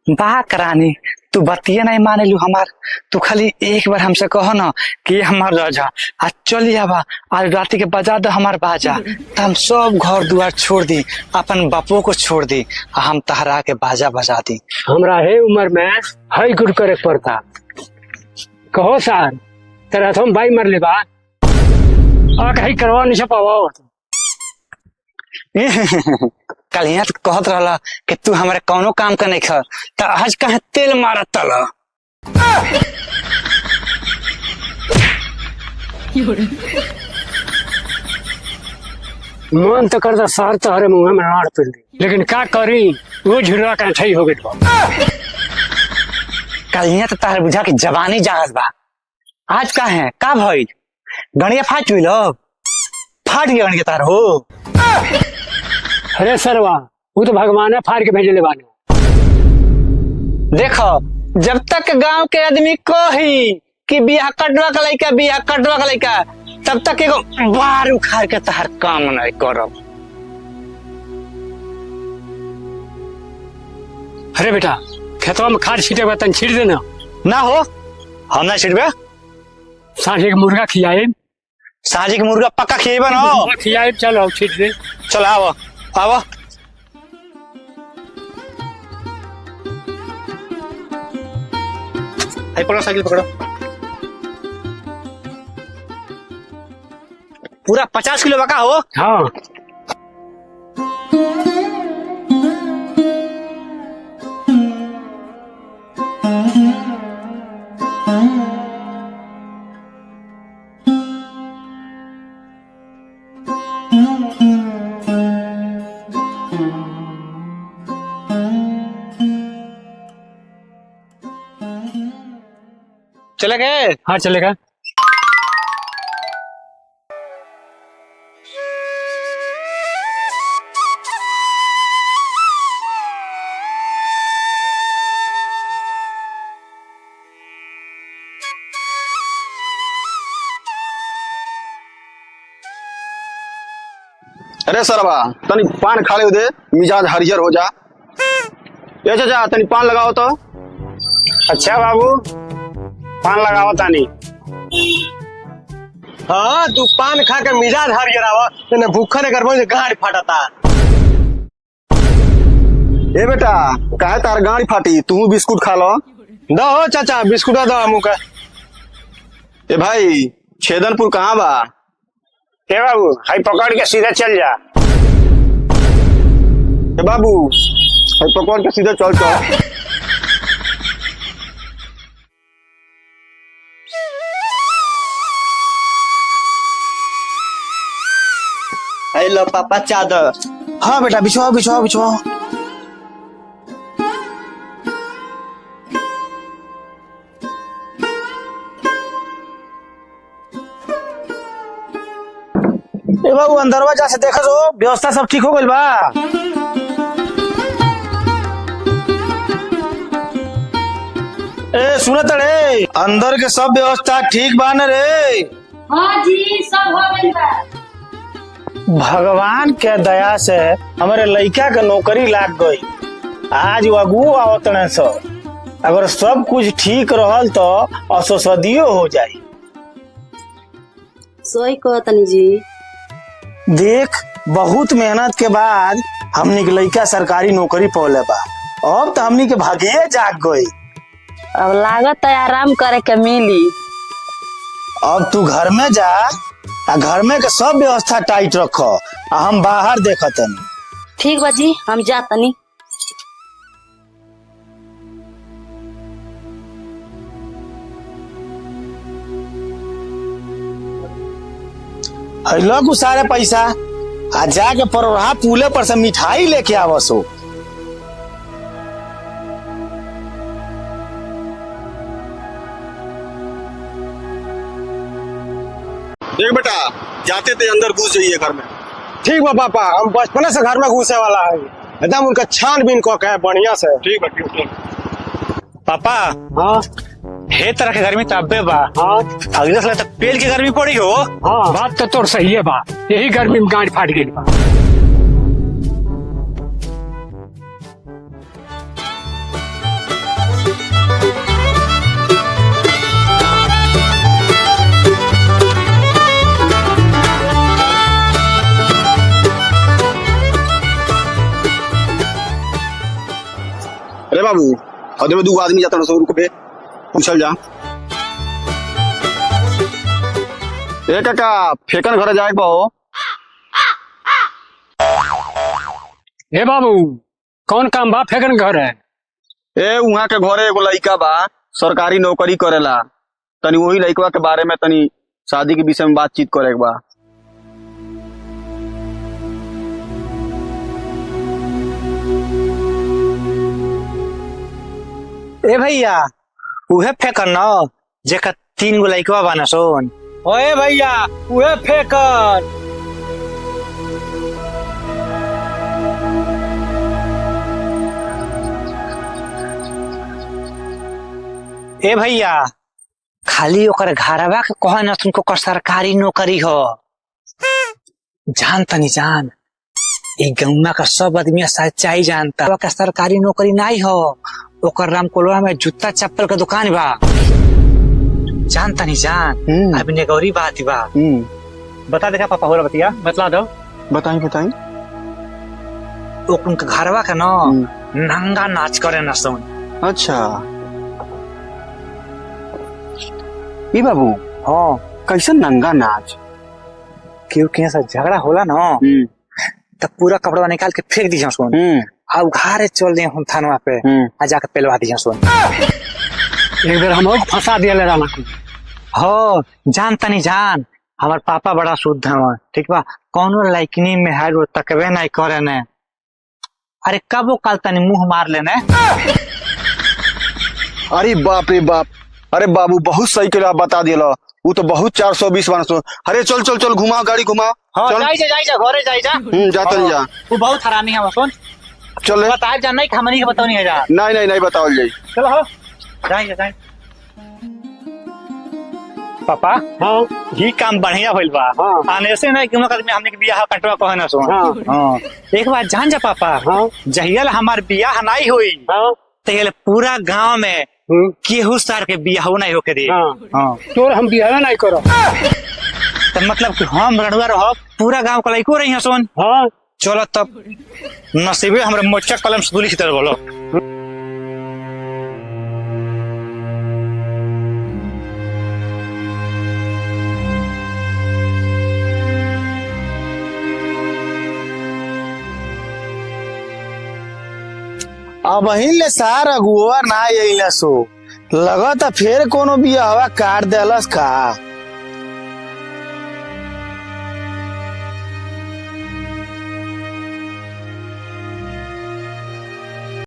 बा करानी तू बतिया नहीं माने लू हमार। तू खाली एक बार हमसे कहो ना कि हमार राजा आज चल आवा, आज राती के बजा दो हमार बाजा, तो हम सब घर दुआर छोड़ दी, अपन बापो को छोड़ दी, हम तहरा के बाजा बजा दी। हमरा है उम्र में हई गुड़ करे पड़ता। कहो सार तेरा तुम भाई मर ले बा आ कहीं करवा नहीं छपावा। कल यहाँ तो कहत रहला कि तू हमारे कौनो काम का नहीं खा, तो आज कहे तेल मारत तला। मन तो करता सार तहरे मुंह में नाड़ पिल दी, लेकिन का करी वो झुरवा का ठई हो गई। कल यहाँ तो तार बुझा के जवानी जहाज बा, आज का है का भाई गणिया फाट हुई लो, फाट गया गणिया तार हो। अरे सरवा वो तो भगवान है फाड़ के भेजले बाने। देखो जब तक गांव के आदमी कही कि बियाह कटवा का लइका, बियाह कटवा का लइका, तब तक एगो बार उखाड़ के तहर काम नहीं करब। अरे बेटा खेतवा में खाद छीटे बतन छीट देना ना हो, हम ना छिड़बे। सांझे के मुर्गा खियाए, साजी के मुर्गा पक्का खिएबे ना खियाए। चलो छीट दे, चलो आओ आओ। पकड़ो साइकिल पकड़ो, पूरा 50 किलो बका हो। हाँ चले गए। हाँ चलेगा। अरे सरवा तनी पान खा ले दे, मिजाज हरियर हो जा। ये चाचा तनी पान लगाओ तो। अच्छा बाबू पान लगाओ तानी। हाँ तू पान खा के मिजाज हरियर आवा, तेने भूखा ने करबो से गाड़ फाटता। ए बेटा काहे तार गाड़ी फाटी, तू बिस्कुट खा लो। दो चाचा बिस्कुट दो हमू का। ए भाई छेदनपुर कहाँ बा? ए बाबू हाई पकड़ के सीधा चल जा। ए बाबू पकड़ के सीधा चल चल। लो पापा चादर। हाँ बेटा बिछवाओ बिछवाओ बिछवाओ। ए बाबू अंदरवा जा से देखो जो व्यवस्था सब ठीक हो गइल बा। ए सुनत रे, अंदर के सब व्यवस्था ठीक बा न रे? हाँ जी सब हो गइल बा। भगवान के दया से हमारे लड़का के नौकरी लाग गई, आज अगुओ आवतने सो। अगर सब कुछ ठीक रहल तो असोसदियो हो जाए। सोई को तनी जी देख बहुत मेहनत के बाद हमनी के लड़का सरकारी नौकरी पौले बा, अब तो हमनी के भाग्य जाग गई। अब लागत है आराम करे के मिली। अब तू घर में जा, घर में के सब व्यवस्था टाइट रखो, हम बाहर देखतनी। ठीक बा जी हम जातनी। लगू सारे पैसा आ जाके परोहा पुले पर से मिठाई लेके आवसो। देख बेटा जाते थे अंदर घुस जाइए घर में। ठीक बा पापा, हम बचपन से घर में घुसे वाला है। एकदम उनका छानबीन कऽ के बढ़िया से। ठीक बा ठीक बा। पापा हाँ हे तरह के गर्मी तब्बे बा, हाँ अगले साल तक पेल की गर्मी पड़ी हो। हाँ बात तो तोर सही है बा, यही गर्मी में गांठ फाट गई बा। अरे बाबू अरे में 2 आदमी जाता 100 रुपये पूछल जा। ए काका फेकन घर जाए पाओ। हे बाबू कौन काम बा? फेकन घर है। ए वहाँ के घरे एगो लड़का बा, सरकारी नौकरी करेला, तनी वही लड़का के बारे में तनी शादी के विषय में बातचीत करे के बा। ए भैया उहे फेकन न जेका 3 गो लइकवा बाना सोन। ओए भैया उहे फेकन। ए भैया खाली ओकर घरवा के कहे न तुमको कर सरकारी नौकरी हो। जान तनी जान ई गौवा का सब आदमी सच्चाई जानता ओकर सरकारी नौकरी नहीं हो। ओकर रामकोलवा में जूता चप्पल का दुकान बा। जान तनी जान अभी नेगौरी बात बा। बता देगा पापा हो बतिया बतला दो। बताई बताई। उनका घरवा का न नंगा नाच करे न सोन। अच्छा ई बाबू हाँ कैसन नंगा नाच? क्योंकि ऐसा झगड़ा होला न तब पूरा कपड़ा निकाल के फेंक दी सोन। अब घरे चल दिए हम थानवा पे आ जाके पेलवा दी सोन। एक बेर हम फंसा दिया ले राना। हो जान तनी जान हमार पापा बड़ा शुद्ध है ठीक बा। कौनो लाइकनी में है वो तकबे नहीं करे ने। अरे कबो काल तनी मुंह मार लेने। अरे बाप रे बाप। अरे बाबू बहुत सही के बता दिया। वो तो बहुत 420 मानसो। अरे चल चल चल घुमाओ गाड़ी घुमाओ। हाँ चल जाई जा घरे जाई जा। जा चल जा। वो बहुत हरामी है सोन। चल रे। बताए जा नहीं हमनी के बताओ नहीं है जा। नहीं बताओ जाई। चलो हो जाई जा। पापा हाँ ही काम बढ़िया होइल बा। हाँ। आने से नहीं कि आदमी हमने के बियाह कटवा कहे ना सोन। हाँ हाँ एक बात जान जा पापा। हाँ जहियल हमार बियाह नहीं हुई हाँ तहियल पूरा गांव में केहू सार के बियाह नहीं होके दे। हाँ हाँ तोर हम बिहार नहीं करो। तो मतलब कि हम रणुआ रहो पूरा गांव का लइको रही सोन। हाँ चलो तब नसीबे हमरे मोचा कलम से दूली की तरह बोलो। अब ले सार अगुआ ना यही सो लगता फिर कोनो बियाहवा काट देलस का।